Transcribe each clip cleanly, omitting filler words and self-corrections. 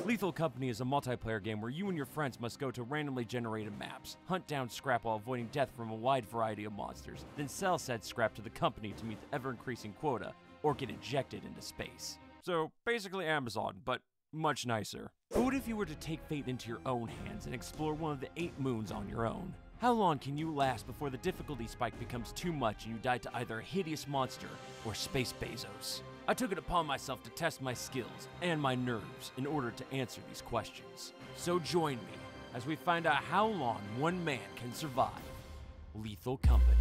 Lethal Company is a multiplayer game where you and your friends must go to randomly generated maps, hunt down scrap while avoiding death from a wide variety of monsters, then sell said scrap to the company to meet the ever-increasing quota, or get ejected into space. So basically Amazon, but much nicer. But what if you were to take fate into your own hands and explore one of the 8 moons on your own? How long can you last before the difficulty spike becomes too much and you die to either a hideous monster or Space Bezos? I took it upon myself to test my skills and my nerves in order to answer these questions. So join me as we find out how long one man can survive. Lethal Company.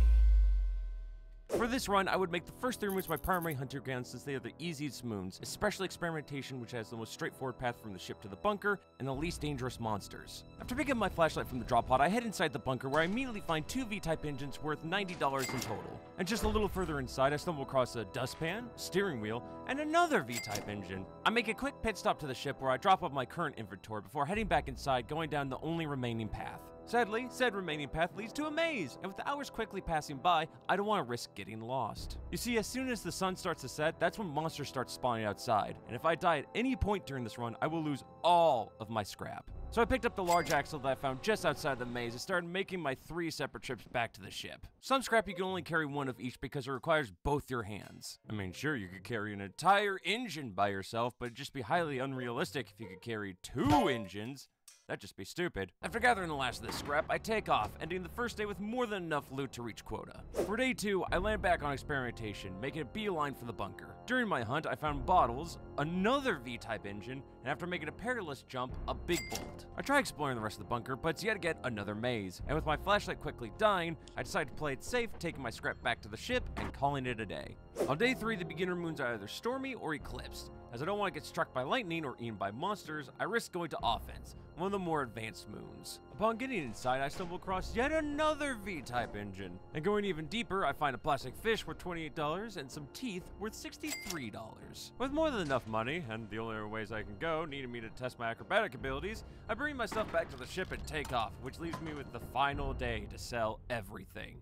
For this run, I would make the first 3 moons my primary hunter ground since they are the easiest moons, especially experimentation, which has the most straightforward path from the ship to the bunker, and the least dangerous monsters. After picking up my flashlight from the drop pod, I head inside the bunker where I immediately find 2 V-type engines worth $90 in total. And just a little further inside, I stumble across a dustpan, steering wheel, and another V-type engine. I make a quick pit stop to the ship where I drop off my current inventory before heading back inside, going down the only remaining path. Sadly, said remaining path leads to a maze, and with the hours quickly passing by, I don't want to risk getting lost. You see, as soon as the sun starts to set, that's when monsters start spawning outside, and if I die at any point during this run, I will lose all of my scrap. So I picked up the large axle that I found just outside the maze and started making my 3 separate trips back to the ship. Some scrap you can only carry 1 of each because it requires both your hands. I mean, sure, you could carry an entire engine by yourself, but it'd just be highly unrealistic if you could carry 2 engines. That'd just be stupid. After gathering the last of this scrap, I take off, ending the first day with more than enough loot to reach quota. For day 2, I land back on experimentation, making a beeline for the bunker. During my hunt, I found bottles, another V-type engine, and after making a perilous jump, a big bolt. I try exploring the rest of the bunker, but it's yet again another maze, and with my flashlight quickly dying, I decide to play it safe, taking my scrap back to the ship and calling it a day. On day 3, the beginner moons are either stormy or eclipsed. As I don't want to get struck by lightning or eaten by monsters, I risk going to offense, one of the more advanced moons. Upon getting inside, I stumble across yet another V-type engine. And going even deeper, I find a plastic fish worth $28 and some teeth worth $63. With more than enough money, and the only other ways I can go needing me to test my acrobatic abilities, I bring myself back to the ship and take off, which leaves me with the final day to sell everything.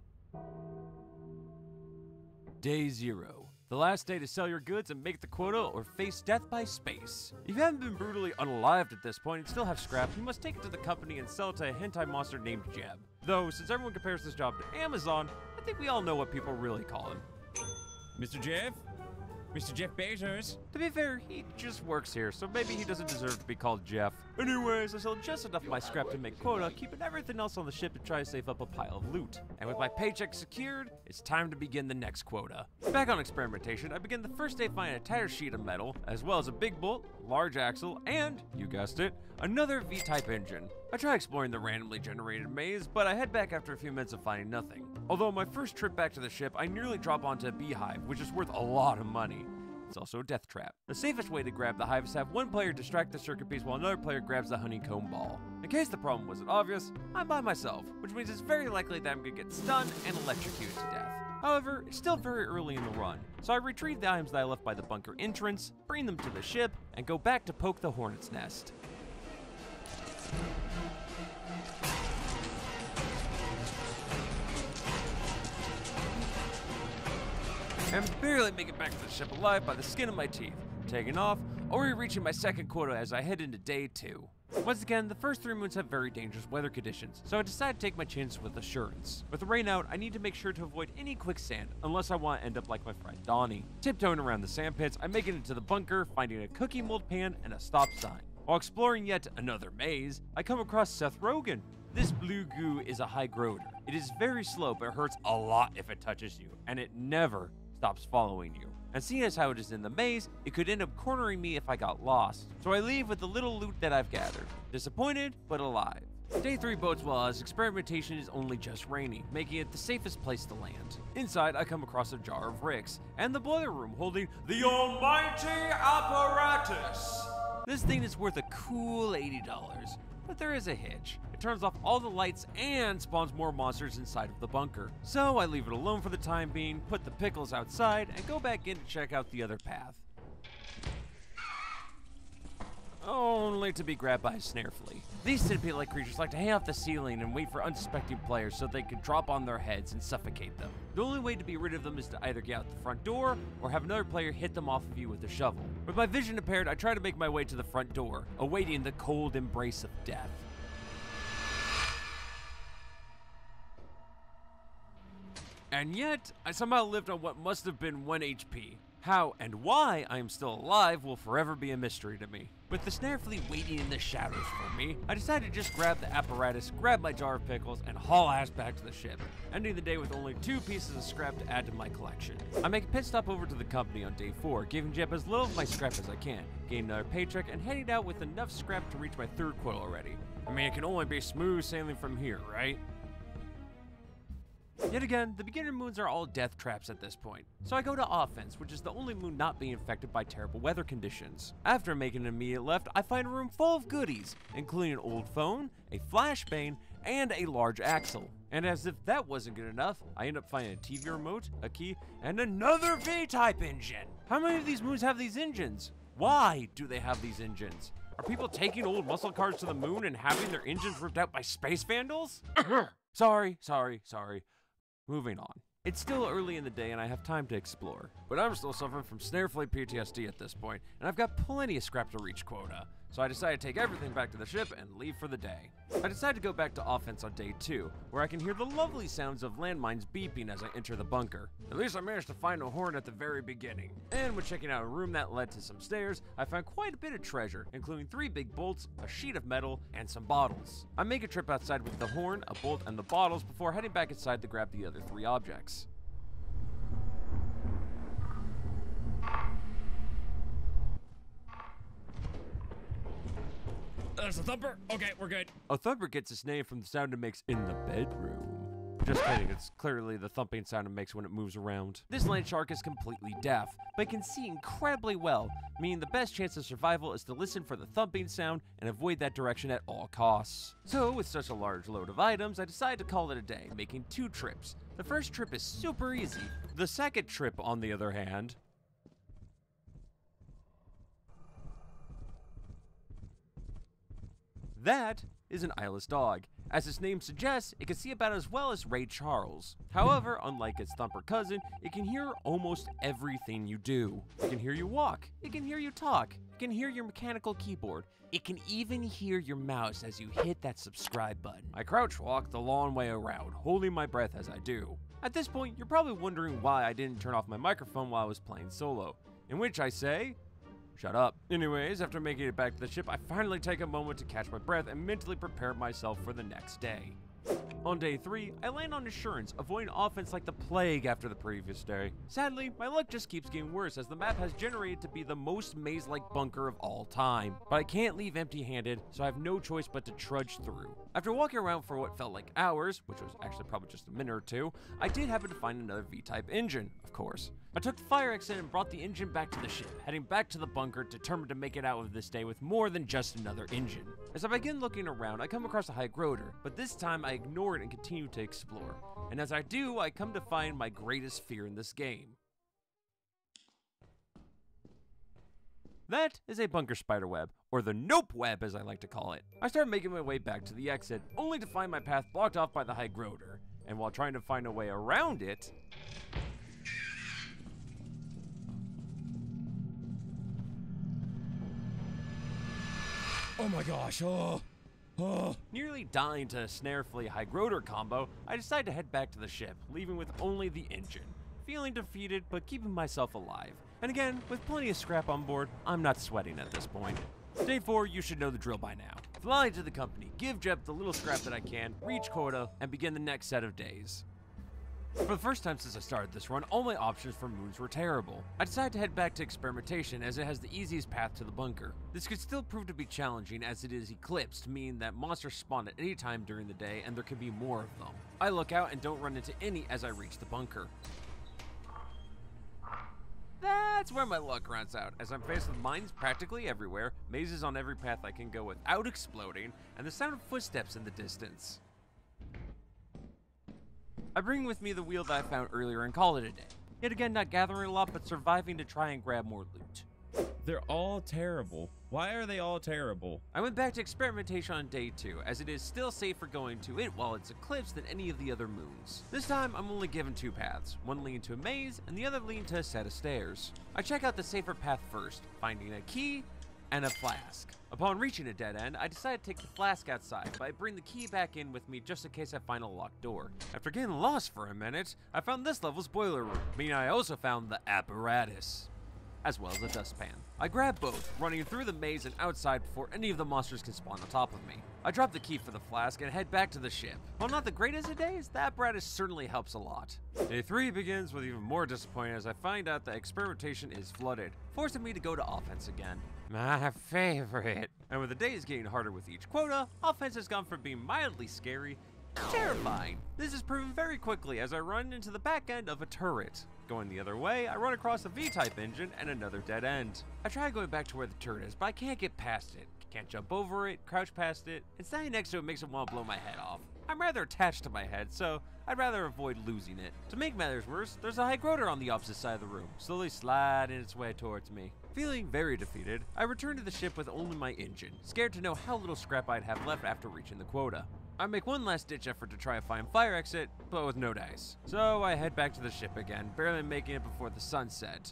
Day 0. The last day to sell your goods and make the quota or face death by space. If you haven't been brutally unalived at this point and still have scrap, you must take it to the company and sell it to a hentai monster named Jeb. Though, since everyone compares this job to Amazon, I think we all know what people really call him. Mr. Jeff? Mr. Jeff Bezos? To be fair, he just works here, so maybe he doesn't deserve to be called Jeff. Anyways, I sold just enough of my scrap to make quota, keeping everything else on the ship to try to save up a pile of loot. And with my paycheck secured, it's time to begin the next quota. Back on experimentation, I begin the first day finding a tire sheet of metal, as well as a big bolt, large axle, and, you guessed it, another V-type engine. I try exploring the randomly generated maze, but I head back after a few minutes of finding nothing. Although my first trip back to the ship, I nearly drop onto a beehive, which is worth a lot of money. It's also a death trap. The safest way to grab the hive is to have one player distract the circuit piece while another player grabs the honeycomb ball. In case the problem wasn't obvious, I'm by myself, which means it's very likely that I'm gonna get stunned and electrocuted to death. However, it's still very early in the run, so I retrieve the items that I left by the bunker entrance, bring them to the ship, and go back to poke the hornet's nest. And barely make it back to the ship alive by the skin of my teeth, taking off, already reaching my second quota as I head into day 2. Once again, the first 3 moons have very dangerous weather conditions, so I decide to take my chances with assurance. With the rain out, I need to make sure to avoid any quicksand, unless I want to end up like my friend Donnie. Tiptoeing around the sand pits, I make it into the bunker, finding a cookie mold pan and a stop sign. While exploring yet another maze, I come across Seth Rogen. This blue goo is a high grower. It is very slow, but hurts a lot if it touches you, and it never stops following you. And seeing as how it is in the maze, it could end up cornering me if I got lost. So I leave with the little loot that I've gathered. Disappointed, but alive. Day 3 bodes well as experimentation is only just rainy, making it the safest place to land. Inside, I come across a jar of ricks, and the boiler room holding the almighty apparatus. This thing is worth a cool $80. But there is a hitch. It turns off all the lights and spawns more monsters inside of the bunker. So I leave it alone for the time being, put the pickles outside, and go back in to check out the other path. Only only to be grabbed by a snare flea. These centipede-like creatures like to hang off the ceiling and wait for unsuspecting players so they can drop on their heads and suffocate them. The only way to be rid of them is to either get out the front door or have another player hit them off of you with a shovel. With my vision impaired, I try to make my way to the front door, awaiting the cold embrace of death. And yet, I somehow lived on what must have been 1 HP. How and why I am still alive will forever be a mystery to me. With the snare flea waiting in the shadows for me, I decided to just grab the apparatus, grab my jar of pickles, and haul ass back to the ship, ending the day with only 2 pieces of scrap to add to my collection. I make a pit stop over to the company on day 4, giving Jeb as little of my scrap as I can, getting another paycheck, and heading out with enough scrap to reach my 3rd quota already. I mean, it can only be smooth sailing from here, right? Yet again, the beginner moons are all death traps at this point, so I go to offense, which is the only moon not being affected by terrible weather conditions. After making an immediate left, I find a room full of goodies, including an old phone, a flashbang, and a large axle. And as if that wasn't good enough, I end up finding a TV remote, a key, and another V-type engine! How many of these moons have these engines? Why do they have these engines? Are people taking old muscle cars to the moon and having their engines ripped out by space vandals? Sorry. Moving on. It's still early in the day and I have time to explore, but I'm still suffering from snare flea PTSD at this point, and I've got plenty of scrap to reach quota, so I decided to take everything back to the ship and leave for the day. I decided to go back to offense on day 2, where I can hear the lovely sounds of landmines beeping as I enter the bunker. At least I managed to find a horn at the very beginning. And when checking out a room that led to some stairs, I found quite a bit of treasure, including 3 big bolts, a sheet of metal, and some bottles. I make a trip outside with the horn, a bolt, and the bottles before heading back inside to grab the other 3 objects. There's a thumper. Okay, we're good. A thumper gets its name from the sound it makes in the bedroom. Just kidding, it's clearly the thumping sound it makes when it moves around. This land shark is completely deaf, but can see incredibly well, meaning the best chance of survival is to listen for the thumping sound and avoid that direction at all costs. So, with such a large load of items, I decided to call it a day, making 2 trips. The first trip is super easy. The second trip, on the other hand, that is an eyeless dog. As its name suggests, it can see about as well as Ray Charles. However, unlike its thumper cousin, it can hear almost everything you do. It can hear you walk, it can hear you talk, it can hear your mechanical keyboard, it can even hear your mouse as you hit that subscribe button. I crouch walk the long way around, holding my breath as I do. At this point, you're probably wondering why I didn't turn off my microphone while I was playing solo, in which I say, shut up. Anyways, after making it back to the ship, I finally take a moment to catch my breath and mentally prepare myself for the next day. On day 3, I land on insurance, avoiding offense like the plague after the previous day. Sadly, my luck just keeps getting worse as the map has generated to be the most maze-like bunker of all time. But I can't leave empty-handed, so I have no choice but to trudge through. After walking around for what felt like hours, which was actually probably just a minute or 2, I did happen to find another V-type engine, of course. I took the fire exit and brought the engine back to the ship, heading back to the bunker, determined to make it out of this day with more than just another engine. As I begin looking around, I come across a high groater, but this time I ignore it and continue to explore. And as I do, I come to find my greatest fear in this game. That is a bunker spider web, or the nope web as I like to call it. I start making my way back to the exit, only to find my path blocked off by the high groater. And while trying to find a way around it, Oh my gosh, nearly dying to a snare flea high groater combo, I decide to head back to the ship, leaving with only the engine. Feeling defeated, but keeping myself alive. And again, with plenty of scrap on board, I'm not sweating at this point. Day 4, you should know the drill by now. Fly to the company, give Jeb the little scrap that I can, reach quota, and begin the next set of days. For the first time since I started this run, all my options for moons were terrible. I decided to head back to experimentation as it has the easiest path to the bunker. This could still prove to be challenging as it is eclipsed, meaning that monsters spawn at any time during the day and there can be more of them. I look out and don't run into any as I reach the bunker. That's where my luck runs out, as I'm faced with mines practically everywhere, mazes on every path I can go without exploding, and the sound of footsteps in the distance. I bring with me the wheel that I found earlier and call it a day. Yet again, not gathering a lot, but surviving to try and grab more loot. They're all terrible. Why are they all terrible? I went back to experimentation on day 2, as it is still safer going to it while it's eclipsed than any of the other moons. This time, I'm only given 2 paths, one leading to a maze, and the other leading to a set of stairs. I check out the safer path first, finding a key and a flask. Upon reaching a dead end, I decide to take the flask outside, but I bring the key back in with me just in case I find a locked door. After getting lost for a minute, I found this level's boiler room, meaning I also found the apparatus, as well as a dustpan. I grab both, running through the maze and outside before any of the monsters can spawn on top of me. I drop the key for the flask and head back to the ship. While not the greatest of days, the apparatus certainly helps a lot. Day 3 begins with even more disappointment as I find out that experimentation is flooded, forcing me to go to offense again. My favorite. And with the days getting harder with each quota, offense has gone from being mildly scary to terrifying. This is proven very quickly as I run into the back end of a turret. Going the other way, I run across a V-type engine and another dead end. I try going back to where the turret is, but I can't get past it. Can't jump over it, crouch past it, and standing next to it makes it want to blow my head off. I'm rather attached to my head, so I'd rather avoid losing it. To make matters worse, there's a Hygroder on the opposite side of the room, slowly sliding its way towards me. Feeling very defeated, I return to the ship with only my engine, scared to know how little scrap I'd have left after reaching the quota. I make one last ditch effort to try and find fire exit, but with no dice. So I head back to the ship again, barely making it before the sun set.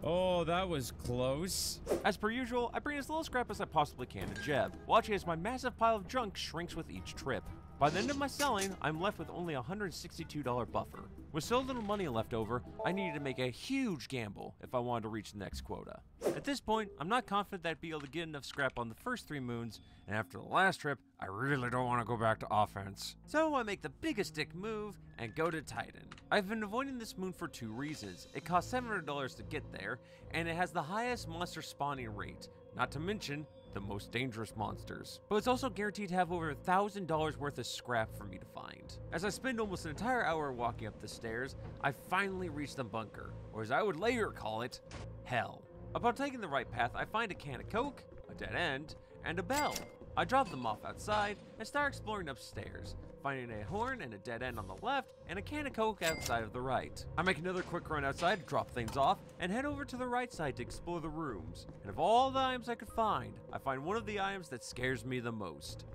Oh, that was close. As per usual, I bring as little scrap as I possibly can to Jeb, watching as my massive pile of junk shrinks with each trip. By the end of my selling, I'm left with only a $162 buffer. With so little money left over, I needed to make a huge gamble if I wanted to reach the next quota. At this point, I'm not confident that I'd be able to get enough scrap on the first 3 moons, and after the last trip, I really don't want to go back to offense. So I make the biggest dick move and go to Titan. I've been avoiding this moon for 2 reasons. It costs $700 to get there, and it has the highest monster spawning rate, not to mention the most dangerous monsters. But it's also guaranteed to have over $1,000 worth of scrap for me to find. As I spend almost an entire hour walking up the stairs, I finally reach the bunker, or as I would later call it, hell. Upon taking the right path, I find a can of Coke, a dead end, and a bell. I drop them off outside and start exploring upstairs, finding a horn and a dead end on the left and a can of Coke outside of the right. I make another quick run outside to drop things off and head over to the right side to explore the rooms. And of all the items I could find, I find one of the items that scares me the most.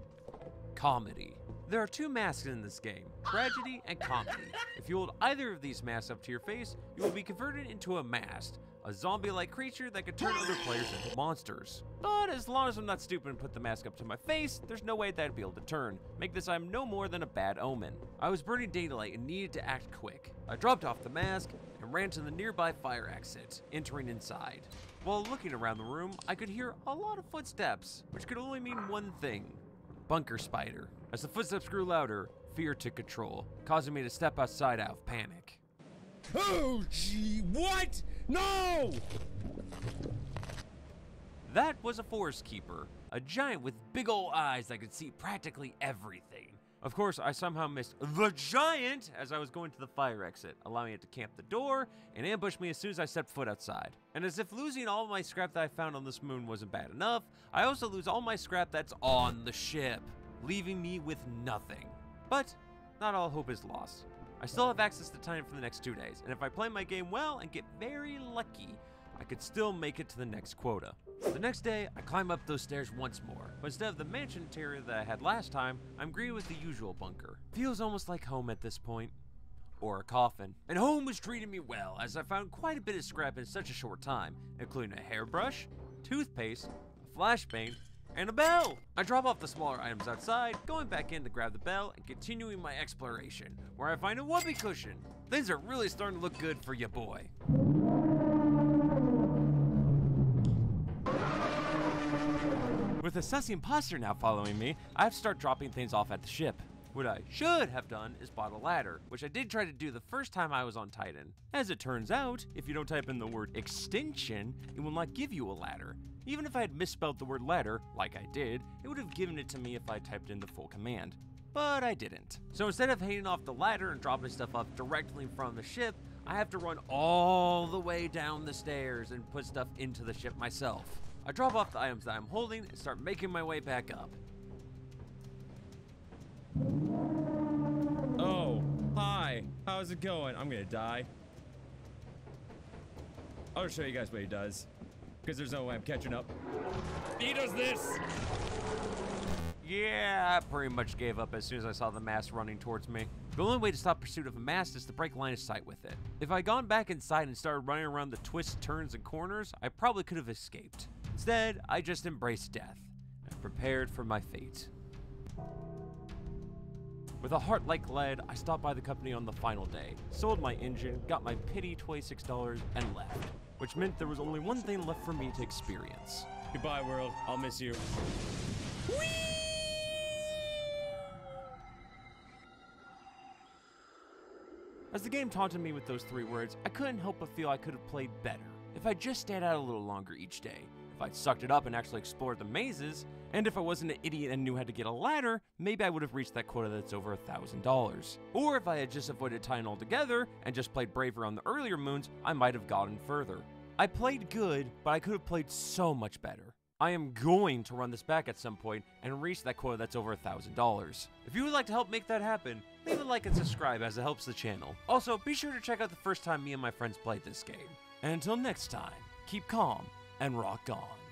Comedy. There are 2 masks in this game, tragedy and comedy. If you hold either of these masks up to your face, you will be converted into a mast, a zombie-like creature that could turn other players into monsters. But as long as I'm not stupid and put the mask up to my face, there's no way that I'd be able to turn. Make this item no more than a bad omen. I was burning daylight and needed to act quick. I dropped off the mask and ran to the nearby fire exit, entering inside. While looking around the room, I could hear a lot of footsteps, which could only mean one thing: bunker spider. As the footsteps grew louder, fear took control, causing me to step outside out of panic. Oh, gee, what? No! That was a forest keeper, a giant with big ol' eyes that could see practically everything. Of course, I somehow missed the giant as I was going to the fire exit, allowing it to camp the door and ambush me as soon as I stepped foot outside. And as if losing all my scrap that I found on this moon wasn't bad enough, I also lose all my scrap that's on the ship, leaving me with nothing. But not all hope is lost. I still have access to Titan for the next 2 days, and if I play my game well and get very lucky, I could still make it to the next quota. The next day, I climb up those stairs once more, but instead of the mansion interior that I had last time, I'm greeted with the usual bunker. Feels almost like home at this point. Or a coffin. And home was treating me well, as I found quite a bit of scrap in such a short time, including a hairbrush, toothpaste, a flashbang, and a bell! I drop off the smaller items outside, going back in to grab the bell and continuing my exploration, where I find a whoopee cushion. Things are really starting to look good for ya boy. With a sussy imposter now following me, I have to start dropping things off at the ship. What I should have done is bought a ladder, which I did try to do the first time I was on Titan. As it turns out, if you don't type in the word extension, it will not give you a ladder. Even if I had misspelled the word ladder, like I did, it would have given it to me if I typed in the full command. But I didn't. So instead of hanging off the ladder and dropping stuff off directly from the ship, I have to run all the way down the stairs and put stuff into the ship myself. I drop off the items that I'm holding and start making my way back up. Oh, hi. How's it going? I'm gonna die. I'll show you guys what he does. Because there's no way I'm catching up. He does this! Yeah, I pretty much gave up as soon as I saw the mast running towards me. The only way to stop pursuit of a mast is to break line of sight with it. If I'd gone back inside and started running around the twists, turns, and corners, I probably could have escaped. Instead, I just embraced death and prepared for my fate. With a heart like lead, I stopped by the company on the final day, sold my engine, got my pity $26, and left. Which meant there was only one thing left for me to experience. Goodbye, world. I'll miss you. Whee! As the game taunted me with those 3 words, I couldn't help but feel I could have played better if I'd just stayed out a little longer each day, if I'd sucked it up and actually explored the mazes, and if I wasn't an idiot and knew how to get a ladder, maybe I would have reached that quota that's over $1,000. Or if I had just avoided tying altogether and just played braver on the earlier moons, I might have gotten further. I played good, but I could have played so much better. I am going to run this back at some point and reach that quota that's over $1,000. If you would like to help make that happen, leave a like and subscribe as it helps the channel. Also, be sure to check out the first time me and my friends played this game. And until next time, keep calm and rock on.